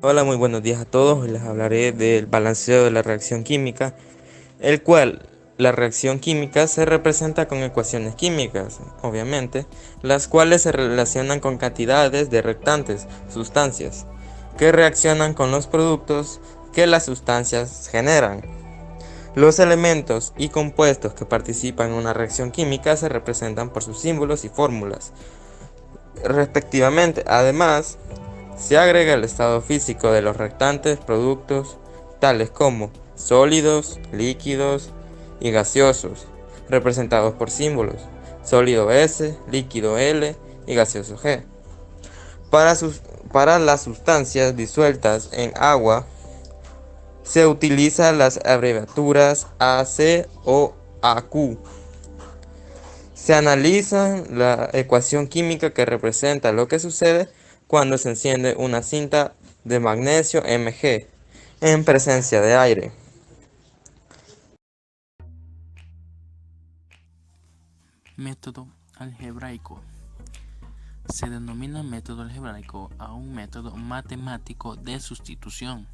Hola, muy buenos días a todos. Hoy les hablaré del balanceo de la reacción química, el cual la reacción química se representa con ecuaciones químicas, obviamente, las cuales se relacionan con cantidades de reactantes, sustancias, que reaccionan con los productos que las sustancias generan. Los elementos y compuestos que participan en una reacción química se representan por sus símbolos y fórmulas, respectivamente. Además, se agrega el estado físico de los reactantes productos, tales como sólidos, líquidos y gaseosos, representados por símbolos: sólido S, líquido L y gaseoso G. Para las sustancias disueltas en agua, se utilizan las abreviaturas AC o AQ. Se analiza la ecuación química que representa lo que sucede cuando se enciende una cinta de magnesio Mg en presencia de aire. Método algebraico. Se denomina método algebraico a un método matemático de sustitución.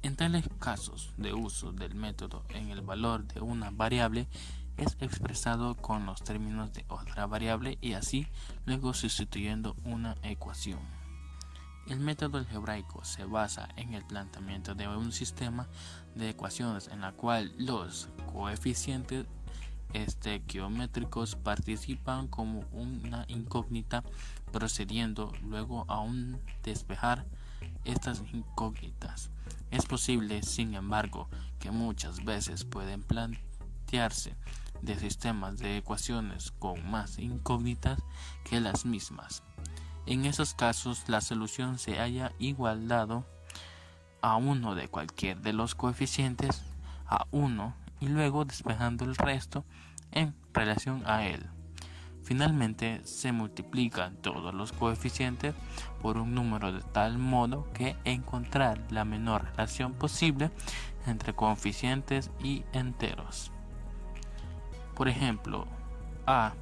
En tales casos de uso del método en el valor de una variable es expresado con los términos de otra variable y así luego sustituyendo una ecuación. El método algebraico se basa en el planteamiento de un sistema de ecuaciones en la cual los coeficientes geométricos participan como una incógnita, procediendo luego a un despejar estas incógnitas. Es posible, sin embargo, que muchas veces pueden plantearse de sistemas de ecuaciones con más incógnitas que las mismas. En esos casos, la solución se halla igualado a uno de cualquier de los coeficientes a 1 y luego despejando el resto en relación a él. Finalmente, se multiplican todos los coeficientes por un número de tal modo que encontrar la menor relación posible entre coeficientes y enteros. Por ejemplo, A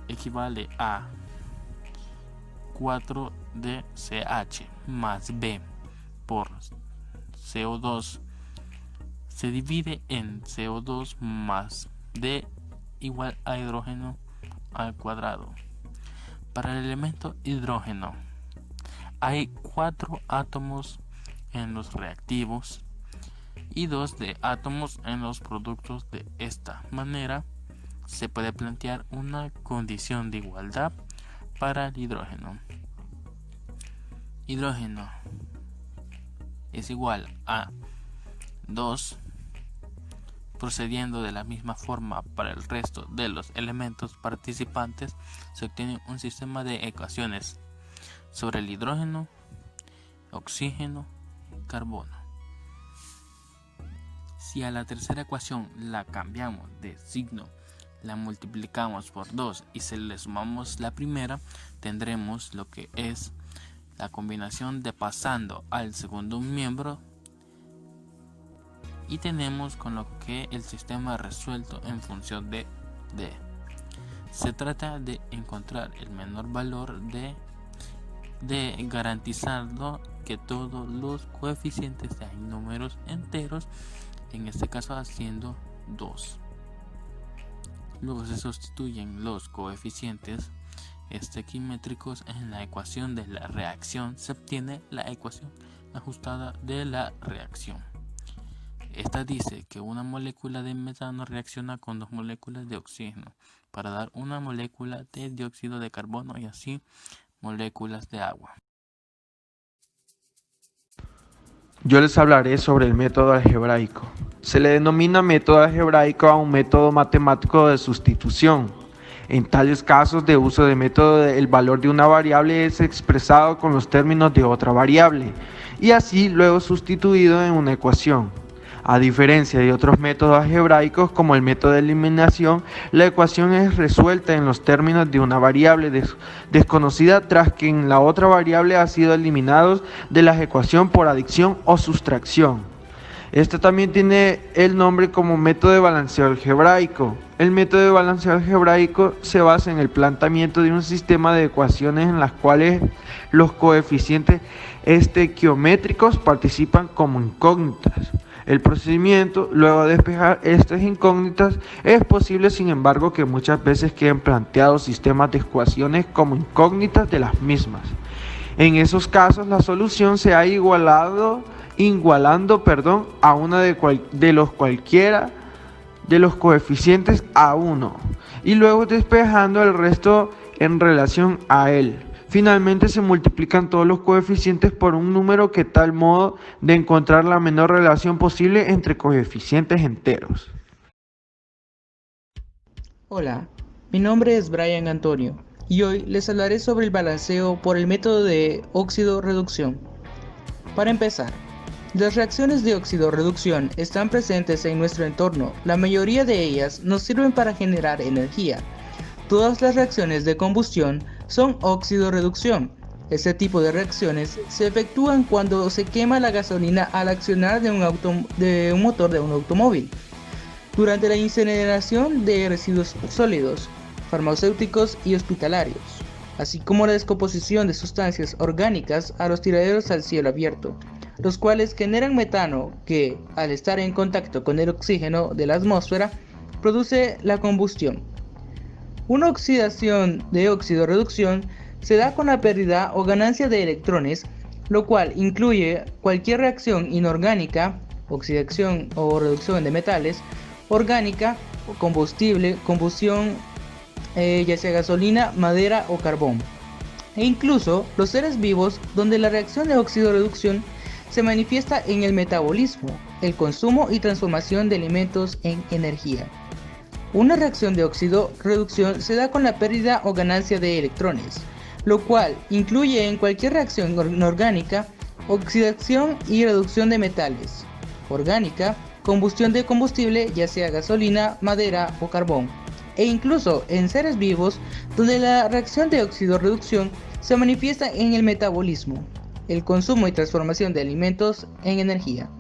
equivale a 4DCH más B por CO2 se divide en CO2 más D igual a hidrógeno al cuadrado. Para el elemento hidrógeno hay 4 átomos en los reactivos y 2 de átomos en los productos. De esta manera se puede plantear una condición de igualdad para el hidrógeno. Hidrógeno es igual a 2. Procediendo de la misma forma para el resto de los elementos participantes, se obtiene un sistema de ecuaciones sobre el hidrógeno, oxígeno y carbono. Si a la tercera ecuación la cambiamos de signo, la multiplicamos por 2 y se le sumamos la primera, tendremos lo que es la combinación de pasando al segundo miembro y tenemos con lo que el sistema resuelto en función de D. Se trata de encontrar el menor valor de garantizando que todos los coeficientes sean números enteros, en este caso haciendo 2. Luego se sustituyen los coeficientes estequimétricos en la ecuación de la reacción, se obtiene la ecuación ajustada de la reacción. Esta dice que una molécula de metano reacciona con 2 moléculas de oxígeno para dar una molécula de dióxido de carbono y así moléculas de agua. Yo les hablaré sobre el método algebraico. Se le denomina método algebraico a un método matemático de sustitución. En tales casos de uso de método, el valor de una variable es expresado con los términos de otra variable y así luego sustituido en una ecuación. A diferencia de otros métodos algebraicos como el método de eliminación, la ecuación es resuelta en los términos de una variable desconocida tras que en la otra variable ha sido eliminada de la ecuación por adición o sustracción. Este también tiene el nombre como método de balanceo algebraico. El método de balanceo algebraico se basa en el planteamiento de un sistema de ecuaciones en las cuales los coeficientes estequiométricos participan como incógnitas. El procedimiento, luego de despejar estas incógnitas, es posible, sin embargo, que muchas veces queden planteados sistemas de ecuaciones como incógnitas de las mismas. En esos casos, la solución se ha igualando a una cualquiera de los coeficientes a 1 y luego despejando el resto en relación a él. Finalmente se multiplican todos los coeficientes por un número que tal modo de encontrar la menor relación posible entre coeficientes enteros. Hola, mi nombre es Brian Antonio y hoy les hablaré sobre el balanceo por el método de óxido-reducción. Para empezar, las reacciones de óxido-reducción están presentes en nuestro entorno. La mayoría de ellas nos sirven para generar energía. Todas las reacciones de combustión son óxido-reducción. Este tipo de reacciones se efectúan cuando se quema la gasolina al accionar de un motor de un automóvil. Durante la incineración de residuos sólidos, farmacéuticos y hospitalarios, así como la descomposición de sustancias orgánicas a los tiraderos al cielo abierto, los cuales generan metano que, al estar en contacto con el oxígeno de la atmósfera, produce la combustión. Una oxidación de óxido-reducción se da con la pérdida o ganancia de electrones, lo cual incluye cualquier reacción inorgánica, oxidación o reducción de metales, orgánica o combustible, combustión, ya sea gasolina, madera o carbón, e incluso los seres vivos, donde la reacción de óxido-reducción se manifiesta en el metabolismo, el consumo y transformación de alimentos en energía. Una reacción de óxido-reducción se da con la pérdida o ganancia de electrones, lo cual incluye en cualquier reacción inorgánica, oxidación y reducción de metales, orgánica, combustión de combustible, ya sea gasolina, madera o carbón, e incluso en seres vivos, donde la reacción de óxido-reducción se manifiesta en el metabolismo, el consumo y transformación de alimentos en energía.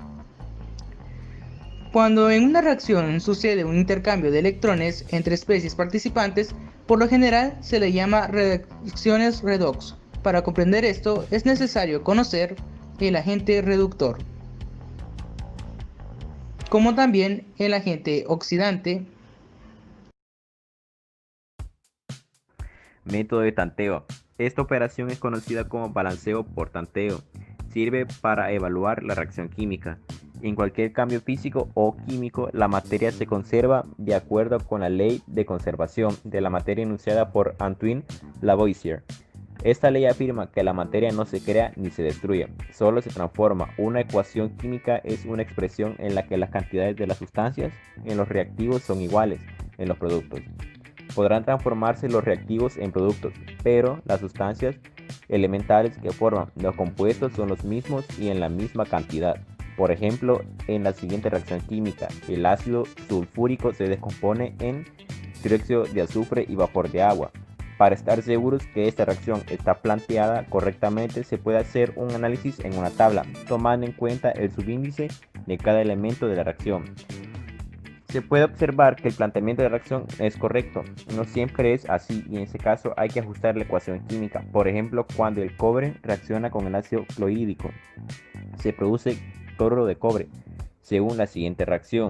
Cuando en una reacción sucede un intercambio de electrones entre especies participantes, por lo general se le llama reacciones redox. Para comprender esto es necesario conocer el agente reductor, como también el agente oxidante. Método de tanteo. Esta operación es conocida como balanceo por tanteo. Sirve para evaluar la reacción química. En cualquier cambio físico o químico, la materia se conserva de acuerdo con la ley de conservación de la materia enunciada por Antoine Lavoisier. Esta ley afirma que la materia no se crea ni se destruye, solo se transforma. Una ecuación química es una expresión en la que las cantidades de las sustancias en los reactivos son iguales en los productos. Podrán transformarse los reactivos en productos, pero las sustancias elementales que forman los compuestos son los mismos y en la misma cantidad. Por ejemplo, en la siguiente reacción química, el ácido sulfúrico se descompone en dióxido de azufre y vapor de agua. Para estar seguros que esta reacción está planteada correctamente, se puede hacer un análisis en una tabla, tomando en cuenta el subíndice de cada elemento de la reacción. Se puede observar que el planteamiento de la reacción es correcto. No siempre es así y en ese caso hay que ajustar la ecuación química. Por ejemplo, cuando el cobre reacciona con el ácido clorhídrico, se produce cloruro de cobre, según la siguiente reacción.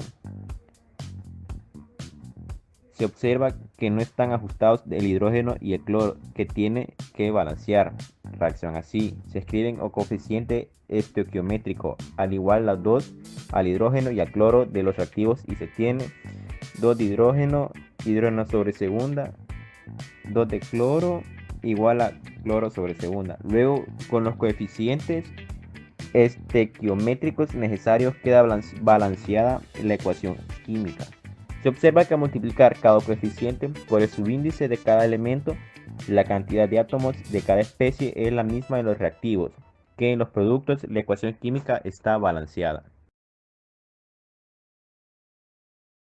Se observa que no están ajustados el hidrógeno y el cloro, que tiene que balancear. Reacción así, se escriben o coeficiente estequiométrico, al igual las 2 al hidrógeno y al cloro de los reactivos y se tiene 2 de hidrógeno, hidrógeno sobre segunda, 2 de cloro igual a cloro sobre segunda. Luego, con los coeficientes estequiométricos necesarios queda balanceada la ecuación química. Se observa que al multiplicar cada coeficiente por el subíndice de cada elemento, la cantidad de átomos de cada especie es la misma en los reactivos que en los productos. La ecuación química está balanceada.